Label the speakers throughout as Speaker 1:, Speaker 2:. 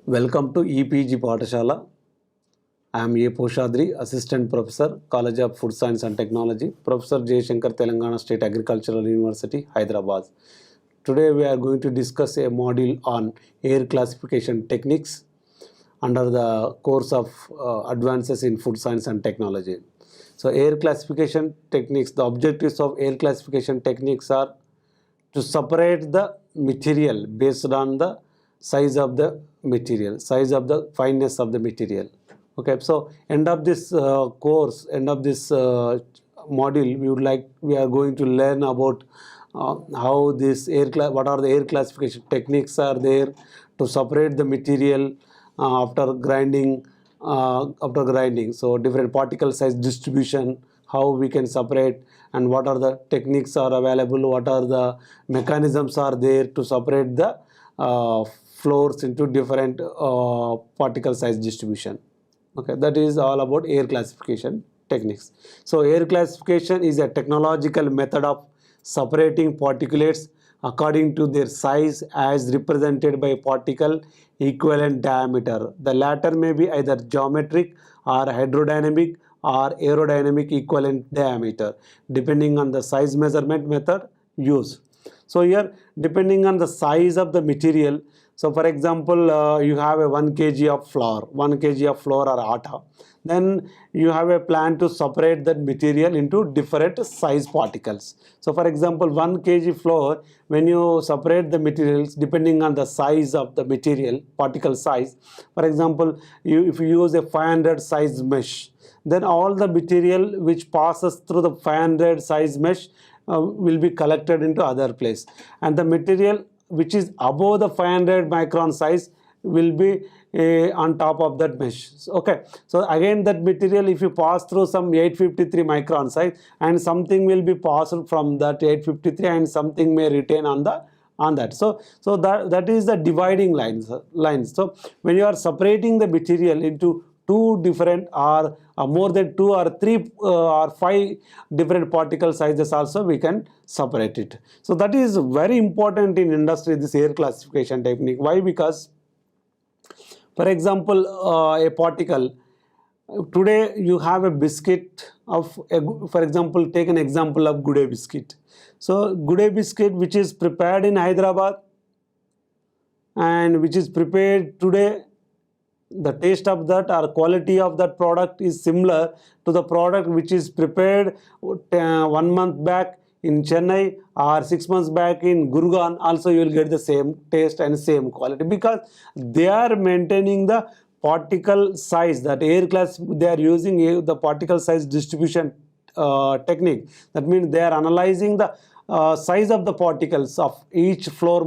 Speaker 1: Welcome to EPG Pathashala. I am A. Poshadri, Assistant Professor, College of Food Science and Technology, Professor J. Shankar, Telangana State Agricultural University, Hyderabad. Today we are going to discuss a module on air classification techniques under the course of Advances in Food Science and Technology. So air classification techniques, the objectives of air classification techniques are to separate the material based on the size of the material, size of the fineness of the material. Okay, so end of this course, end of this module, we are going to learn about how this what are the air classification techniques are there to separate the material after grinding. So different particle size distribution, how we can separate, and what are the techniques are available, what are the mechanisms are there to separate the floors into different particle size distribution. Okay, that is all about air classification techniques. So air classification is a technological method of separating particulates according to their size as represented by particle equivalent diameter. The latter may be either geometric or hydrodynamic or aerodynamic equivalent diameter depending on the size measurement method used. So here, depending on the size of the material, so for example, you have a 1 kg of flour, 1 kg of flour or atta. Then you have a plan to separate that material into different size particles. So for example, 1 kg flour, when you separate the materials depending on the size of the material, particle size, for example, if you use a 500 size mesh, then all the material which passes through the 500 size mesh will be collected into other place, and the material which is above the 500 micron size will be on top of that mesh. Okay, so again that material, if you pass through some 853 micron size, and something will be passed from that 853 and something may retain on that. So that is the dividing lines. So when you are separating the material into two different or more than 2 or 3 or 5 different particle sizes also we can separate it. So that is very important in industry, this air classification technique. Why? Because for example, a particle, today you have a biscuit of for example, take an example of Good Day biscuit. So Good Day biscuit which is prepared in Hyderabad and which is prepared today, the taste of that or quality of that product is similar to the product which is prepared 1 month back in Chennai or 6 months back in Gurgaon. Also you will get the same taste and same quality, because they are maintaining the particle size, that air class, they are using the particle size distribution technique. That means they are analyzing the size of the particles of each floor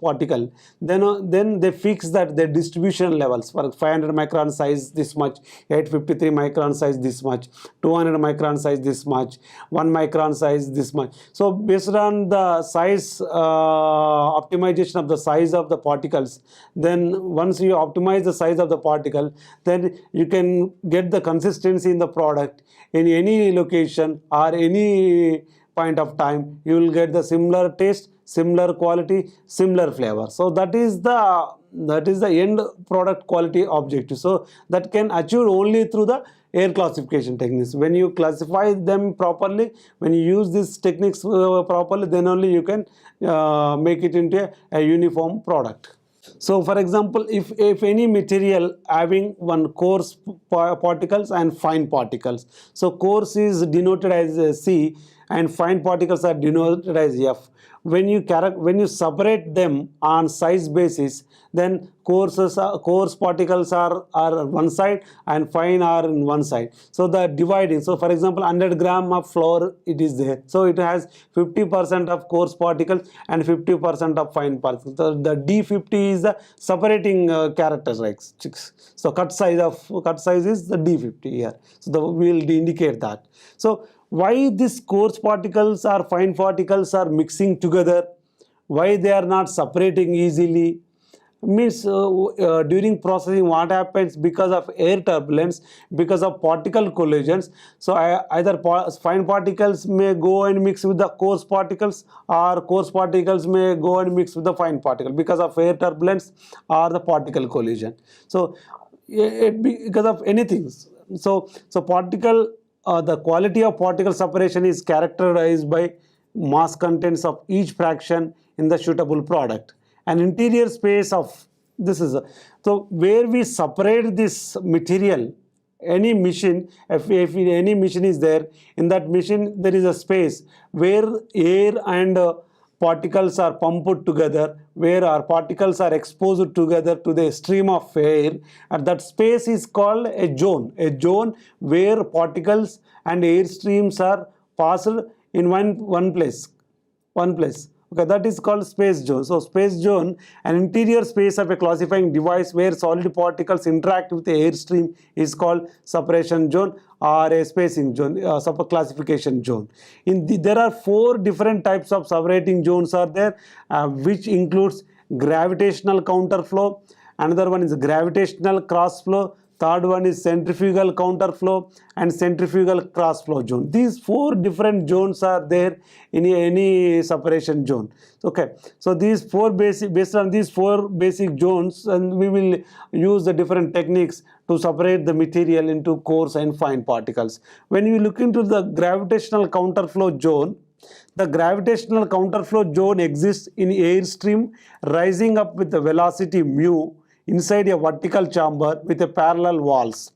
Speaker 1: particle. Then they fix that the distribution levels. For 500 micron size this much, 853 micron size this much, 200 micron size this much, 1 micron size this much. So based on the size optimization of the size of the particles, then once you optimize the size of the particle, then you can get the consistency in the product in any location or any point of time. You will get the similar taste, similar quality, similar flavor. So that is the end product quality objective. So that can achieve only through the air classification techniques. When you classify them properly, when you use these techniques properly, then only you can make it into a uniform product. So for example, if any material having one coarse particles and fine particles, so coarse is denoted as C and fine particles are denoted as F. When you separate them on size basis, then coarse particles are one side and fine are in one side. So the dividing, so for example 100 gram of flour it is there, so it has 50% of coarse particles and 50% of fine particles. The D50 is the separating characteristics. So cut size is the D50 here. So we will indicate that. So why these coarse particles or fine particles are mixing together, why they are not separating easily, means during processing what happens because of air turbulence, because of particle collisions. So either fine particles may go and mix with the coarse particles, or coarse particles may go and mix with the fine particle because of air turbulence or the particle collision. So because of anything. So particle, the quality of particle separation is characterized by mass contents of each fraction in the suitable product. An interior space of this is so where we separate this material. Any machine, if any machine is there, in that machine there is a space where air and particles are pumped together, where our particles are exposed together to the stream of air, and that space is called a zone where particles and air streams are passed in one place. Okay, that is called space zone. So space zone, an interior space of a classifying device where solid particles interact with the airstream, is called separation zone or a spacing zone, classification zone. There are 4 different types of separating zones are there, which includes gravitational counterflow. Another one is gravitational crossflow. Third one is centrifugal counterflow and centrifugal crossflow zone. These 4 different zones are there in any separation zone. Okay, so these 4 based on these 4 basic zones, and we will use the different techniques to separate the material into coarse and fine particles. When you look into the gravitational counterflow zone, the gravitational counterflow zone exists in airstream rising up with the velocity mu inside a vertical chamber with a parallel walls.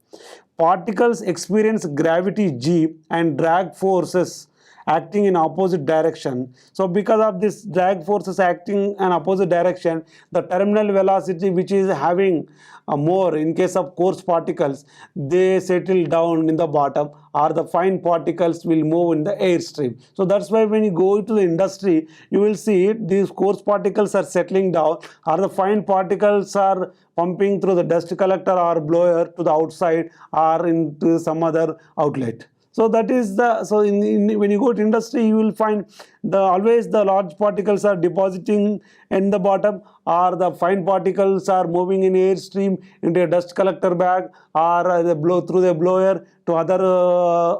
Speaker 1: Particles experience gravity g and drag forces acting in opposite direction. So because of this drag forces acting in opposite direction, the terminal velocity which is having more in case of coarse particles, they settle down in the bottom, or the fine particles will move in the airstream. So that's why when you go to the industry, you will see these coarse particles are settling down, or the fine particles are pumping through the dust collector or blower to the outside or into some other outlet. So that is when you go to industry, you will find always the large particles are depositing in the bottom, or the fine particles are moving in airstream into a dust collector bag, or through the blower to other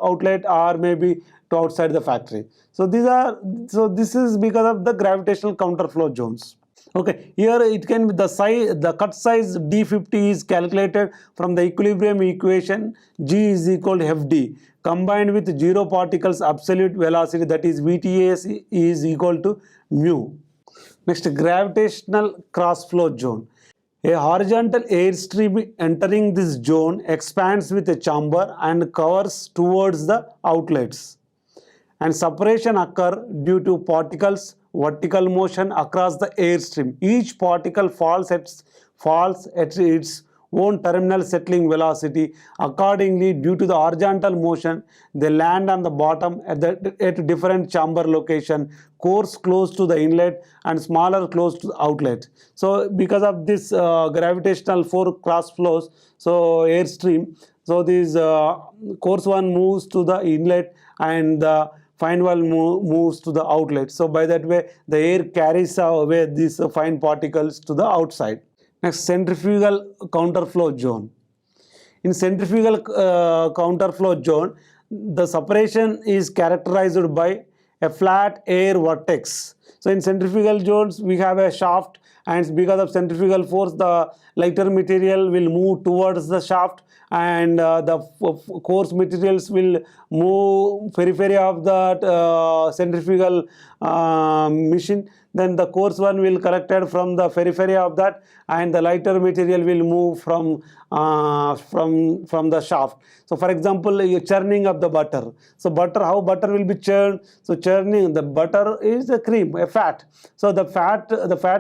Speaker 1: outlet, or maybe to outside the factory. So this is because of the gravitational counterflow zones. Okay, here it can be the cut size D50 is calculated from the equilibrium equation. G is equal to Fd combined with 0 particles absolute velocity, that is VTS, is equal to mu. Next, gravitational crossflow zone. A horizontal airstream entering this zone expands with a chamber and covers towards the outlets, and separation occur due to particles vertical motion across the airstream. Each particle falls at its own terminal settling velocity. Accordingly, due to the horizontal motion, they land on the bottom at different chamber location, coarse close to the inlet and smaller close to the outlet. So because of this gravitational 4 cross flows, so airstream, so this coarse one moves to the inlet and the fine one moves to the outlet. So by that way, the air carries away these fine particles to the outside. Next, centrifugal counterflow zone. In centrifugal counterflow zone, the separation is characterized by a flat air vortex. So in centrifugal zones, we have a shaft, and because of centrifugal force, the lighter material will move towards the shaft, and the coarse materials will move periphery of the centrifugal machine. Then the coarse one will collected from the periphery of that, and the lighter material will move from the shaft. So for example, churning of the butter. So how butter will be churned? So churning, the butter is a cream, a fat. So the fat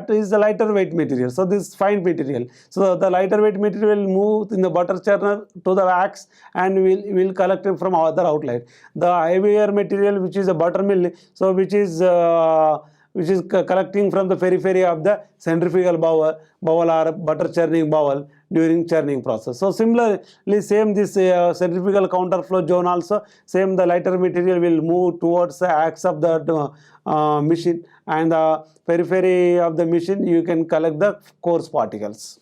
Speaker 1: is the lighter weight material. So this fine material. So the lighter weight material will move in the butter churner to the wax and will collect it from other outlet. The heavier material, which is a buttermilk, so which is collecting from the periphery of the centrifugal bowl or butter churning bowl, during churning process. So similarly, same this centrifugal counterflow zone also, same the lighter material will move towards the axis of the machine, and the periphery of the machine you can collect the coarse particles.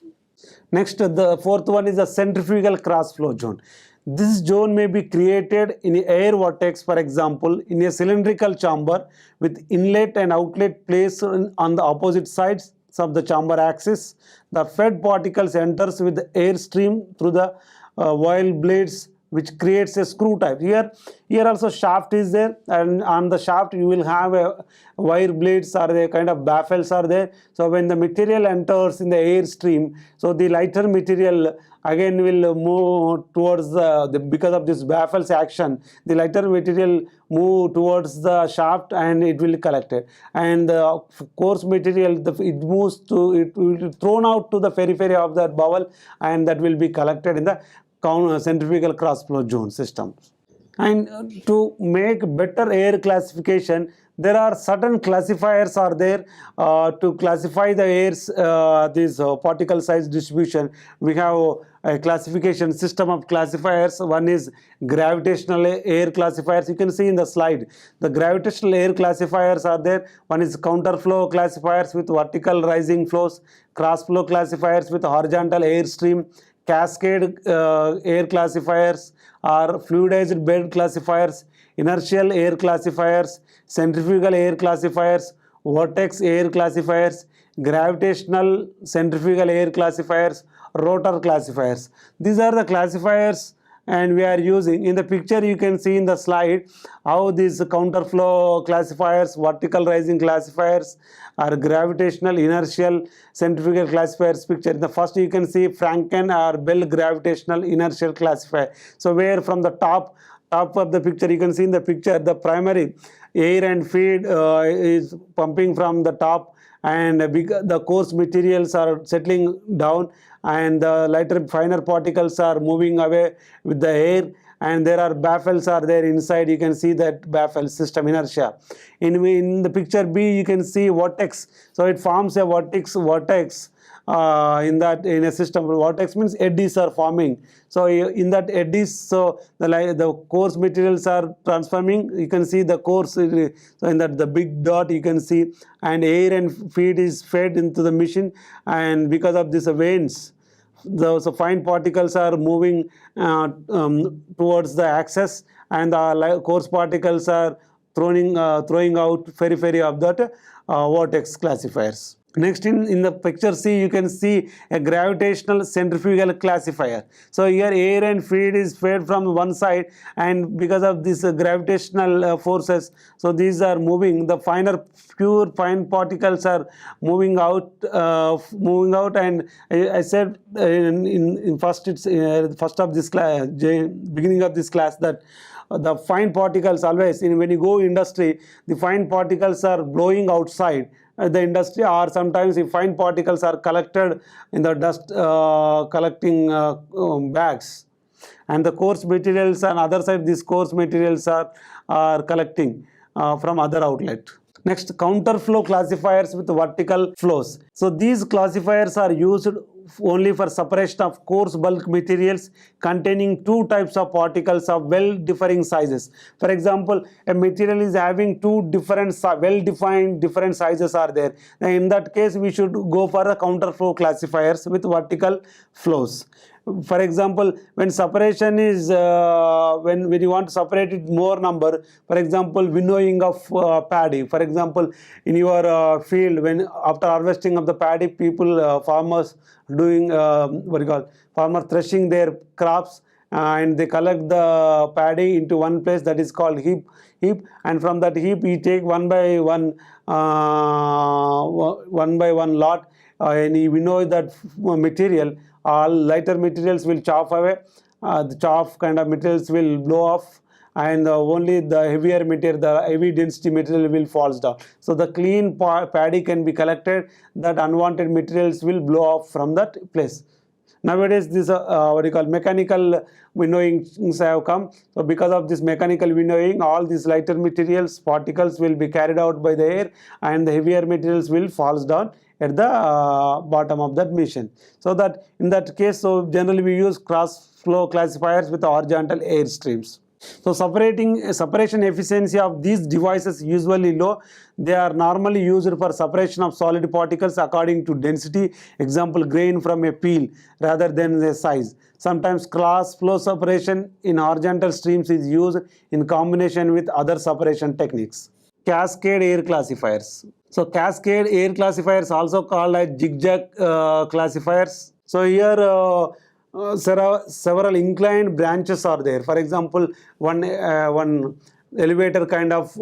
Speaker 1: Next, the fourth one is the centrifugal cross flow zone. This zone may be created in an air vortex, for example, in a cylindrical chamber with inlet and outlet placed on the opposite sides of the chamber axis. The fed particles enters with the air stream through the wheel blades, which creates a screw type. Here also shaft is there, and on the shaft you will have a wire blades are there, kind of baffles are there. So when the material enters in the air stream, so the lighter material again will move towards because of this baffles action, the lighter material move towards the shaft and it will collect it, and the coarse material it moves to, it will be thrown out to the periphery of that bowel, and that will be collected in the centrifugal cross flow zone system. And to make better air classification, there are certain classifiers are there to classify the air's particle size distribution. We have a classification system of classifiers. One is gravitational air classifiers. You can see in the slide the gravitational air classifiers are there. One is counterflow classifiers with vertical rising flows, cross flow classifiers with horizontal air stream, cascade air classifiers or fluidized bed classifiers, inertial air classifiers, centrifugal air classifiers, vortex air classifiers, gravitational centrifugal air classifiers, rotor classifiers. These are the classifiers and we are using. In the picture you can see in the slide how these counterflow classifiers, vertical rising classifiers or gravitational, inertial, centrifugal classifiers picture. In the first you can see Franken or Bell gravitational inertial classifier. So where from the top of the picture you can see in the picture the primary air and feed is pumping from the top, and the coarse materials are settling down and the lighter finer particles are moving away with the air, and there are baffles are there inside. You can see that baffle system inertia. In the picture B you can see vortex. So it forms a vortex in a system. Vortex means eddies are forming. So in that eddies, so the coarse materials are transforming. You can see the coarse, so in that the big dot you can see, and air and feed is fed into the machine, and because of these veins, so fine particles are moving towards the axis, and the coarse particles are throwing out periphery of that vortex classifiers. Next, in the picture C, you can see a gravitational centrifugal classifier. So here air and feed is fed from one side, and because of this gravitational forces, so these are moving. The pure fine particles are moving out, and I said in first of this class, beginning of this class, that the fine particles always, when you go industry, the fine particles are blowing outside the industry, or sometimes if fine particles are collected in the dust collecting bags, and the coarse materials on other side, these coarse materials are collecting from other outlet. Next, counterflow classifiers with vertical flows. So these classifiers are used only for separation of coarse bulk materials containing two types of particles of well-differing sizes. For example, a material is having two different well-defined different sizes are there. In that case, we should go for a counterflow classifiers with vertical flows. For example, when separation is when you want to separate it more number, for example, winnowing of paddy. For example, in your field, when after harvesting of the paddy, people farmers doing farmer threshing their crops, and they collect the paddy into one place, that is called heap, and from that heap we take one by one lot, and we know that material, all lighter materials will chop away, the chaff kind of materials will blow off, and only the heavier material, the heavy density material will falls down. So the clean paddy can be collected, that unwanted materials will blow off from that place. Nowadays, this what you call mechanical winnowings have come. So because of this mechanical winnowing, all these lighter materials, particles will be carried out by the air, and the heavier materials will falls down at the bottom of that machine. So that in that case, so generally we use cross flow classifiers with horizontal air streams. So separation efficiency of these devices usually low. They are normally used for separation of solid particles according to density, example grain from a peel, rather than their size. Sometimes cross flow separation in horizontal streams is used in combination with other separation techniques. Cascade air classifiers. So cascade air classifiers, also called as zigzag classifiers. So here several inclined branches are there. For example, one elevator kind of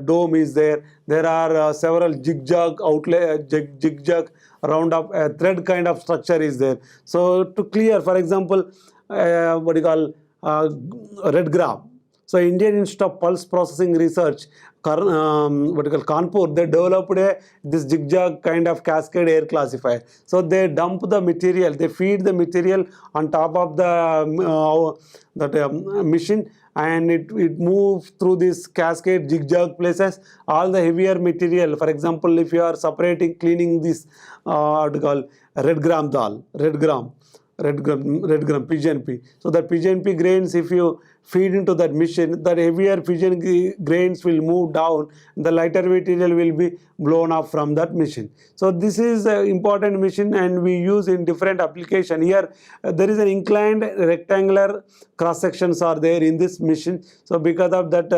Speaker 1: dome is there. There are several zigzag outlet, zigzag round up thread kind of structure is there. So to clear, for example, what you call red graph. So Indian Institute of Pulse Processing Research, what you call Kanpur, they developed this zigzag kind of cascade air classifier. So they dump the material, they feed the material on top of the machine, and it moves through this cascade zigzag places. All the heavier material, for example, if you are separating, cleaning this what you call red gram dal, red gram PGNP. So that PGNP grains, if you feed into that machine, that heavier PGN grains will move down, the lighter material will be blown off from that machine. So this is an important machine, and we use in different application. Here there is an inclined rectangular cross sections are there in this machine. So because of that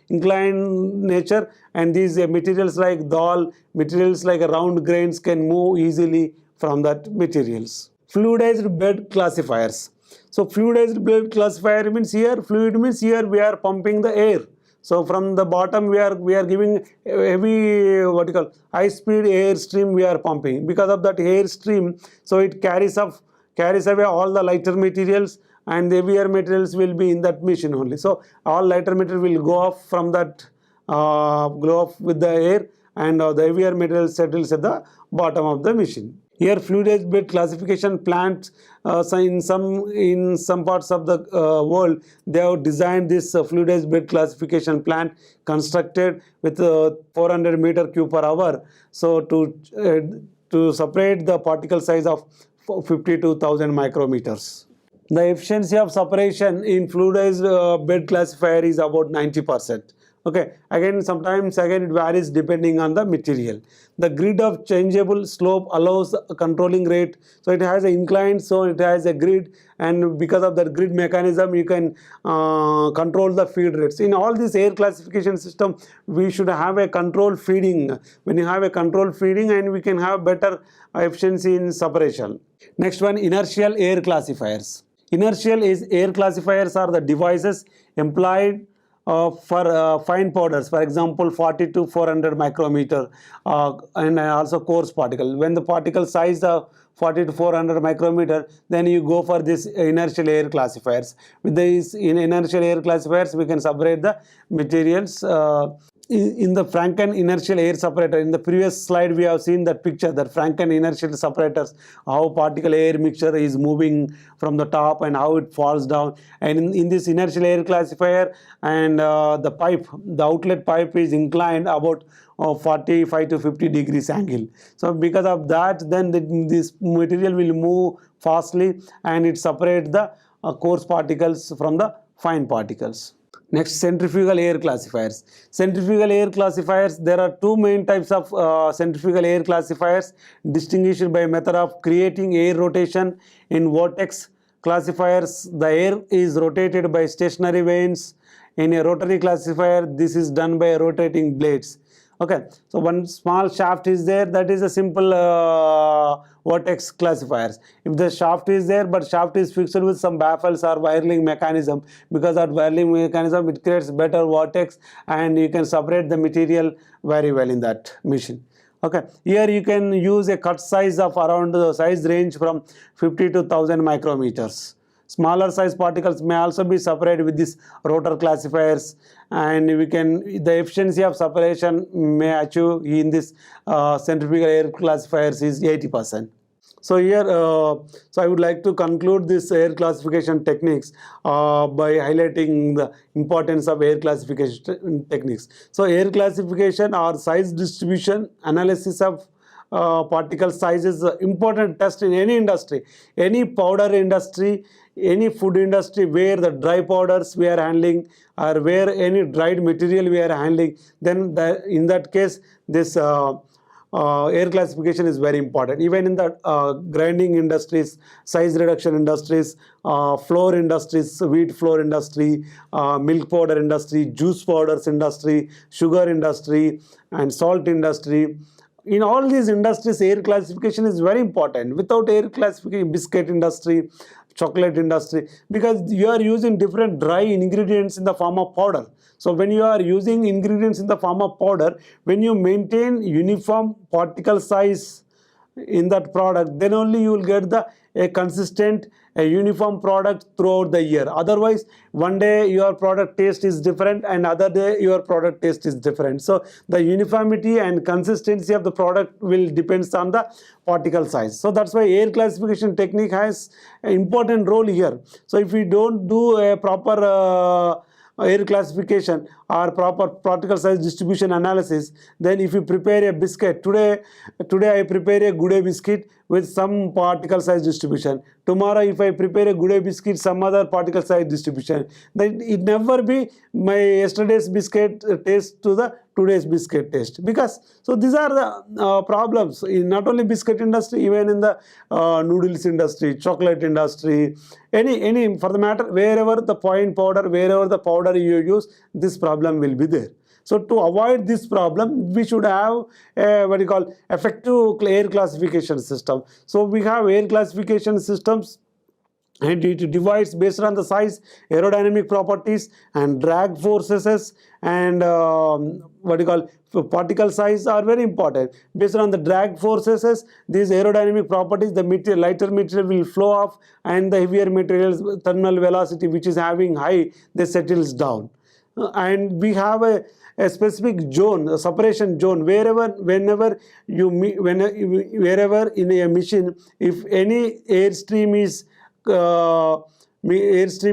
Speaker 1: inclined nature, and these materials like dal, materials like round grains can move easily from that materials. Fluidized bed classifiers. So fluidized bed classifier means here, fluid means here we are pumping the air. So from the bottom we are giving heavy, what you call, high speed air stream we are pumping. Because of that air stream, so it carries away all the lighter materials, and the heavier materials will be in that machine only. So all lighter material will go off from that, go off with the air, and the heavier material settles at the bottom of the machine. Here fluidized bed classification plants, so in some parts of the world, they have designed this fluidized bed classification plant constructed with 400 meter cube per hour. So to separate the particle size of 52,000 micrometers. The efficiency of separation in fluidized bed classifier is about 90%. Okay, sometimes it varies depending on the material. The grid of changeable slope allows a controlling rate. So it has an incline, so it has a grid, and because of that grid mechanism, you can control the feed rates. In all this air classification system, we should have a control feeding. When you have a control feeding, and we can have better efficiency in separation. Next one, inertial air classifiers. Inertial air classifiers are the devices employed for fine powders, for example 40 to 400 micrometer, and also coarse particle. When the particle size of 40 to 400 micrometer, then you go for this inertial air classifiers. With these inertial air classifiers, we can separate the materials. In the Franken inertial air separator, in the previous slide we have seen that picture, that Franken inertial separators, how particle air mixture is moving from the top and how it falls down. And in this inertial air classifier, and the outlet pipe is inclined about 45 to 50 degrees angle. So because of that, then this material will move fastly, and it separates the coarse particles from the fine particles. Next, centrifugal air classifiers. Centrifugal air classifiers, there are two main types of centrifugal air classifiers, distinguished by method of creating air rotation. In vortex classifiers, the air is rotated by stationary vanes. In a rotary classifier, this is done by rotating blades. Okay, so one small shaft is there, that is a simple vortex classifiers. If the shaft is there, but shaft is fixed with some baffles or whirling mechanism, because that whirling mechanism, it creates better vortex, and you can separate the material very well in that machine. Okay, here you can use a cut size of around the size range from 50 to 1000 micrometers. Smaller size particles may also be separated with these rotor classifiers, and the efficiency of separation may achieve in this centrifugal air classifiers is 80%. So here, so I would like to conclude this air classification techniques by highlighting the importance of air classification techniques. So air classification or size distribution analysis of particle size is an important test in any industry, any powder industry, any food industry where the dry powders we are handling or where any dried material we are handling. Then in that case, this air classification is very important. Even in the grinding industries, size reduction industries, flour industries, wheat flour industry, milk powder industry, juice powders industry, sugar industry, and salt industry. In all these industries, air classification is very important. Without air classification, biscuit industry, chocolate industry, because you are using different dry ingredients in the form of powder. So when you are using ingredients in the form of powder, when you maintain uniform particle size in that product, then only you will get a consistent, a uniform product throughout the year. Otherwise, one day your product taste is different and other day your product taste is different. So the uniformity and consistency of the product will depends on the particle size. So that's why air classification technique has an important role here. So if we don't do a proper air classification or proper particle size distribution analysis, then if you prepare a biscuit today I prepare a good day biscuit with some particle size distribution. Tomorrow if I prepare a good day biscuit some other particle size distribution, then it never be my yesterday's biscuit taste to the today's biscuit taste. Because so these are the problems in not only biscuit industry, even in the noodles industry, chocolate industry, any for the matter, wherever the fine powder, wherever the powder you use, this problem will be there. So to avoid this problem, we should have a what you call effective air classification system. So we have air classification systems, and it divides based on the size, aerodynamic properties, and drag forces, and what you call particle size are very important. Based on the drag forces, these aerodynamic properties, the material, lighter material will flow off, and the heavier materials, terminal velocity which is having high, they settles down. And we have a specific zone, a separation zone, wherever in a machine, if any airstream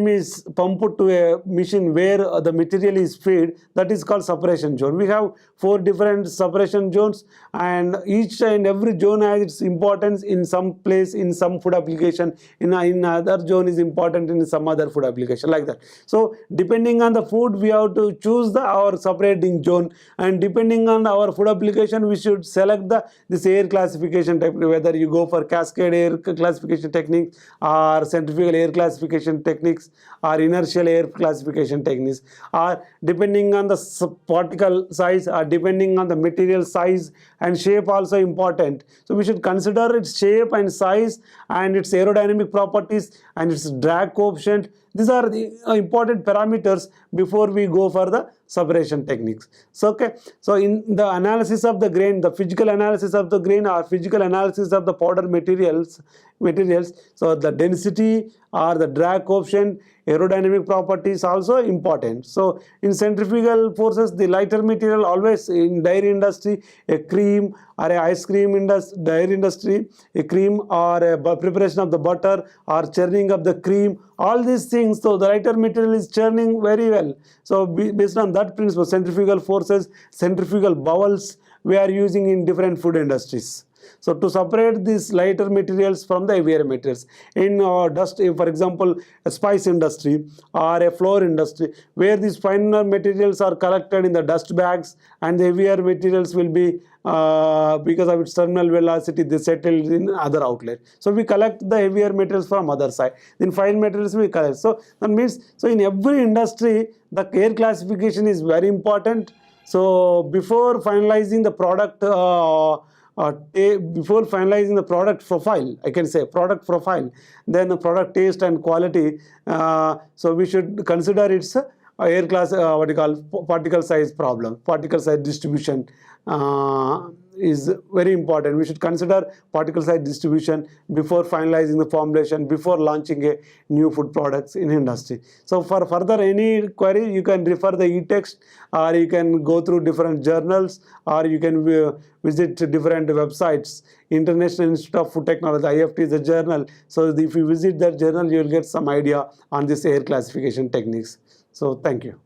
Speaker 1: is pumped to a machine where the material is fed, that is called separation zone. We have 4 different separation zones, and each and every zone has its importance in some place, in some food application, in other zone is important in some other food application, like that. So depending on the food, we have to choose our separating zone, and depending on our food application, we should select this air classification type, whether you go for cascade air classification technique or centrifugal air classification techniques or inertial air classification techniques, or depending on the particle size, or depending on the material size and shape also important. So we should consider its shape and size and its aerodynamic properties and its drag coefficient. These are the important parameters before we go for the separation techniques. So okay, so in the analysis of the grain, the physical analysis of the grain or physical analysis of the powder materials, so the density or the drag coefficient, aerodynamic properties also important. So in centrifugal forces, the lighter material always in dairy industry, a cream or a ice cream dairy industry, a cream or a preparation of the butter or churning of the cream, all these things, so the lighter material is churning very well. So based on that principle, centrifugal forces, centrifugal bowls we are using in different food industries. So to separate these lighter materials from the heavier materials, in dust, for example, a spice industry or a flour industry, where these finer materials are collected in the dust bags, and the heavier materials will be because of its terminal velocity, they settle in other outlet. So we collect the heavier materials from other side. Then fine materials we collect. So that means, so in every industry, the air classification is very important. So before finalizing the product. Before finalizing the product profile, I can say product profile, then the product taste and quality. So we should consider its air class, what you call particle size problem, particle size distribution is very important. We should consider particle size distribution before finalizing the formulation, before launching a new food products in industry. So for further any query, you can refer the e-text, or you can go through different journals, or you can visit different websites. International Institute of Food Technology, IFT, is a journal. So if you visit that journal, you will get some idea on this air classification techniques. So thank you.